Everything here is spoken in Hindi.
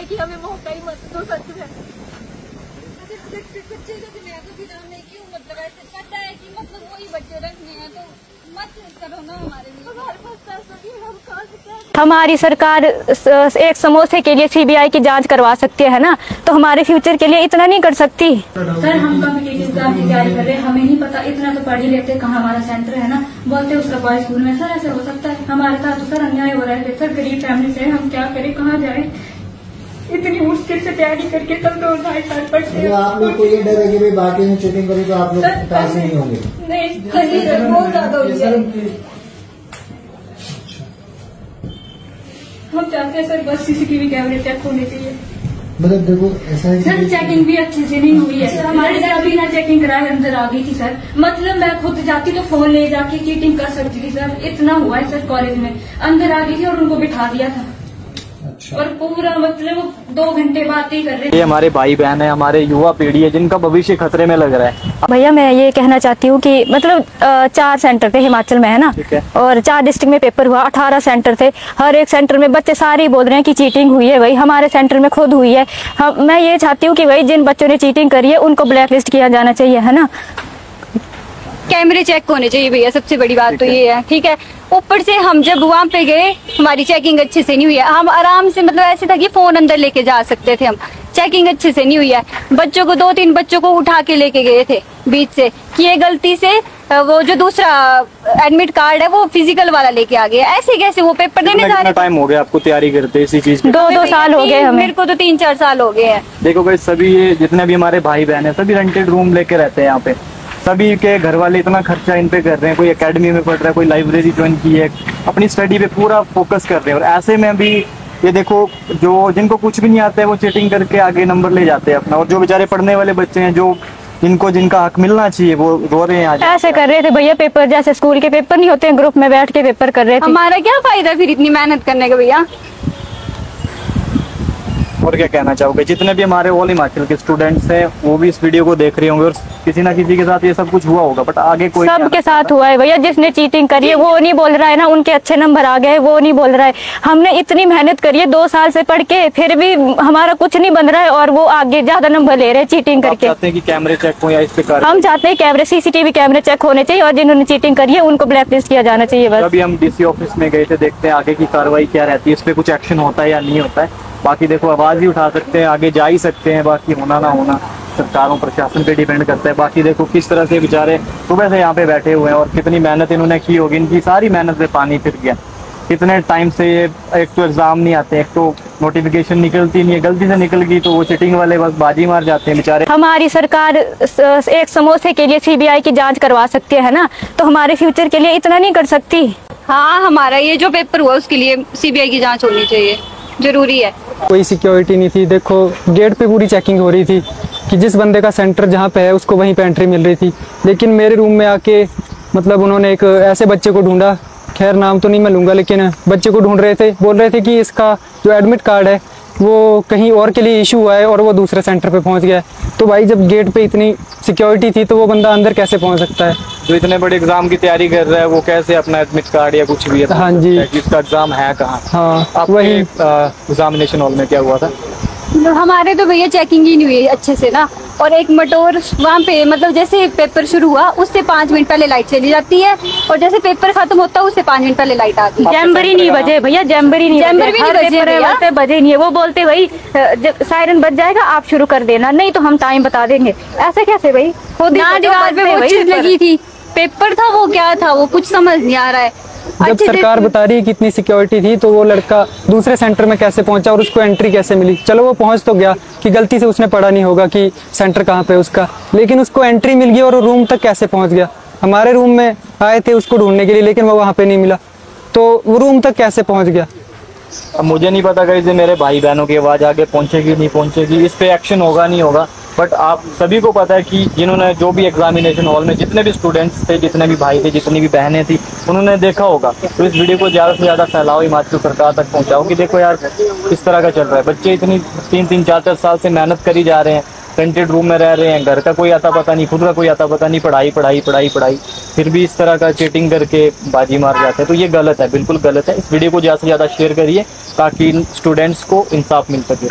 कि हमें मौका ही मत दो सच में। बच्चे का तो मैं तो भी नाम नहीं क्यों मतलब ऐसे पता है कि मतलब वही बच्चे रखने हैं तो मत करो ना हमारे लिए। हमारे पास पैसा नहीं, हम कहाँ से। हमारी सरकार एक समोसे के लिए सीबीआई की जांच करवा सकती है ना, तो हमारे फ्यूचर के लिए इतना नहीं कर सकती। सर हम कॉम्पिटिटिव एग्जाम की तैयारी कर रहे हैं, हमें नहीं पता, इतना तो पढ़ ही लेते कहाँ हमारा सेंटर है ना, बोलते उसका बॉय स्कूल में। सर ऐसे हो सकता है? हमारे साथ तो सर अन्याय हो रहा है सर, गरीब फैमिली से हम क्या करें, कहाँ जाए, इतनी मुश्किल से तैयारी करके तब 2-2.5 साल पढ़ते हैं। आप लोग को ये डर है कि भाई बाकी में चीटिंग करें तो आप लोग पैसे नहीं होंगे? नहीं, बहुत ज्यादा हो गया। हम चाहते हैं सर बस सीसीटीवी कैमरे चेक होने चाहिए। मतलब देखो ऐसा है सर चेकिंग भी अच्छे से नहीं हुई है, हमारे साथ बिना चेकिंग कराए अंदर आ गई थी सर। मतलब मैं खुद जाती तो फोन ले जाके चीटिंग कर सकती थी सर, इतना हुआ है सर। कॉलेज में अंदर आ गई थी और उनको बिठा दिया था। अच्छा। और पूरा मतलब 2 घंटे बात ही कर रहे थे। ये हमारे भाई बहन है, हमारे युवा पीढ़ी है जिनका भविष्य खतरे में लग रहा है। भैया मैं ये कहना चाहती हूँ कि मतलब 4 सेंटर थे हिमाचल में है ना, और 4 डिस्ट्रिक्ट में पेपर हुआ, 18 सेंटर थे। हर एक सेंटर में बच्चे सारे बोल रहे हैं कि चीटिंग हुई है। भाई हमारे सेंटर में खुद हुई है। मैं ये चाहती हूँ कि भाई जिन बच्चों ने चीटिंग करी है उनको ब्लैक लिस्ट किया जाना चाहिए, है ना। कैमरे चेक होने चाहिए भैया, सबसे बड़ी बात तो ये है, ठीक है। ऊपर से हम जब वहाँ पे गए हमारी चेकिंग अच्छे से नहीं हुई है। हम आराम से मतलब ऐसे था कि फोन अंदर लेके जा सकते थे हम, चेकिंग अच्छे से नहीं हुई है। बच्चों को 2-3 बच्चों को उठा के लेके गए थे बीच से, कि ये गलती से वो जो दूसरा एडमिट कार्ड है वो फिजिकल वाला लेके आ गया। ऐसे कैसे वो पेपर देने जा रहे। टाइम हो गया आपको तैयारी करते इसी चीज की? 2 साल हो गए हमें। मेरे को तो 3-4 साल हो गए हैं। देखो भाई सभी ये जितने भी हमारे भाई बहन है सभी रेंटेड रूम लेके रहते हैं यहाँ पे। सभी के घर वाले इतना खर्चा इन पे कर रहे हैं, कोई एकेडमी में पढ़ रहा है, कोई लाइब्रेरी ज्वाइन की है, अपनी स्टडी पे पूरा फोकस कर रहे हैं। और ऐसे में भी ये देखो जो जिनको कुछ भी नहीं आता है वो चीटिंग करके आगे नंबर ले जाते हैं अपना, और जो बेचारे पढ़ने वाले बच्चे हैं जो जिनका हक मिलना चाहिए वो रो रहे हैं। आज ऐसे कर रहे थे भैया पेपर, जैसे स्कूल के पेपर नहीं होते हैं, ग्रुप में बैठ के पेपर कर रहे थे। हमारा क्या फायदा फिर इतनी मेहनत करने का भैया। और क्या कहना चाहोगे? जितने भी हमारे ऑल हिमाचल के स्टूडेंट्स हैं वो भी इस वीडियो को देख रहे होंगे और किसी ना किसी के साथ ये सब कुछ हुआ होगा, बट आगे कोई सबके साथ हुआ है भैया। जिसने चीटिंग करी है वो नहीं बोल रहा है ना, उनके अच्छे नंबर आ गए वो नहीं बोल रहा है। हमने इतनी मेहनत करी है 2 साल से पढ़ के, फिर भी हमारा कुछ नहीं बन रहा है और वो आगे ज्यादा नंबर ले रहे हैं चीटिंग करके। चाहते हैं कि कैमरे चेक हो या इस पे हम चाहते हैं कैमरे सीसीटीवी कैमरे चेक होने चाहिए और जिन्होंने चीटिंग करी है उनको ब्लैक लिस्ट किया जाना चाहिए बस। अभी हम डीसी ऑफिस में गए थे, देखते हैं आगे की कार्रवाई क्या रहती है, इस पे कुछ एक्शन होता है या नहीं होता है। बाकी देखो आवाज ही उठा सकते हैं, आगे जा ही सकते हैं, बाकी होना ना होना सरकारों प्रशासन पे डिपेंड करता है। बाकी देखो किस तरह से बेचारे सुबह से यहाँ पे बैठे हुए हैं और कितनी मेहनत इन्होंने की होगी, इनकी सारी मेहनत पे पानी फिर गया। कितने टाइम से ये एक तो एग्जाम नहीं आते, एक तो नोटिफिकेशन निकलती नहीं है, गलती से निकल गई तो वो चीटिंग वाले बस बाजी मार जाते हैं बेचारे। हमारी सरकार एक समोसे के लिए सीबीआई की जांच करवा सकती है ना, तो हमारे फ्यूचर के लिए इतना नहीं कर सकती। हाँ हमारा ये जो पेपर हुआ उसके लिए सीबीआई की जांच होनी चाहिए, जरूरी है। कोई सिक्योरिटी नहीं थी, देखो गेट पे पूरी चेकिंग हो रही थी कि जिस बंदे का सेंटर जहाँ पे है उसको वहीं पे एंट्री मिल रही थी। लेकिन मेरे रूम में आके मतलब उन्होंने एक ऐसे बच्चे को ढूंढा, खैर नाम तो नहीं मैं लूँगा, लेकिन बच्चे को ढूंढ रहे थे, बोल रहे थे कि इसका जो एडमिट कार्ड है वो कहीं और के लिए इशू हुआ है और वो दूसरे सेंटर पे पहुंच गया है। तो भाई जब गेट पे इतनी सिक्योरिटी थी तो वो बंदा अंदर कैसे पहुंच सकता है? जो इतने बड़े एग्जाम की तैयारी कर रहा है वो कैसे अपना एडमिट कार्ड या कुछ भी है? हाँ जी, जिसका एग्जाम है कहाँ? हाँ वही एग्जामिनेशन हॉल में क्या हुआ था? हमारे तो भैया चेकिंग ही नहीं हुई अच्छे से ना, और एक मटोर वहाँ पे मतलब जैसे पेपर शुरू हुआ उससे 5 मिनट पहले लाइट चली जाती है और जैसे पेपर खत्म होता है उससे 5 मिनट पहले लाइट आती है। जैम्बर ही नहीं बजे भैया, जैम्बर ही नहीं बजे नहीं है। वो बोलते भाई जब सायरन बज जाएगा आप शुरू कर देना, नहीं तो हम टाइम बता देंगे। ऐसे कैसे भाई? ना दीवार पे वो चीज लगी थी, पेपर था वो क्या था वो कुछ समझ नहीं आ रहा है। जब सरकार बता रही है कि इतनी सिक्योरिटी थी तो वो लड़का दूसरे सेंटर में कैसे पहुंचा और उसको एंट्री कैसे मिली? चलो वो पहुंच तो गया कि गलती से उसने पढ़ा नहीं होगा कि सेंटर कहाँ पे उसका, लेकिन उसको एंट्री मिल गई और वो रूम तक कैसे पहुंच गया? हमारे रूम में आए थे उसको ढूंढने के लिए लेकिन वो वहाँ पे नहीं मिला, तो वो रूम तक कैसे पहुंच गया? अब मुझे नहीं पता कहीं से मेरे भाई बहनों की आवाज़ आगे पहुंचेगी नहीं पहुंचेगी, इस पे एक्शन होगा नहीं होगा, बट आप सभी को पता है कि जिन्होंने जो भी एग्जामिनेशन हॉल में जितने भी स्टूडेंट्स थे, जितने भी भाई थे, जितनी भी बहनें थी, उन्होंने देखा होगा। तो इस वीडियो को ज़्यादा से ज़्यादा फैलाओ, हिमाचल सरकार तक पहुँचाओ कि देखो यार किस तरह का चल रहा है। बच्चे इतनी 3-3, 4-4 साल से मेहनत करी जा रहे हैं, रेंटेड रूम में रह रहे हैं, घर का कोई आता पता नहीं, खुद का कोई आता पता नहीं, पढ़ाई पढ़ाई पढ़ाई पढ़ाई, फिर भी इस तरह का चीटिंग करके बाजी मार जाते हैं। तो ये गलत है, बिल्कुल गलत है। इस वीडियो को ज़्यादा से ज़्यादा शेयर करिए ताकि स्टूडेंट्स को इंसाफ मिल सके।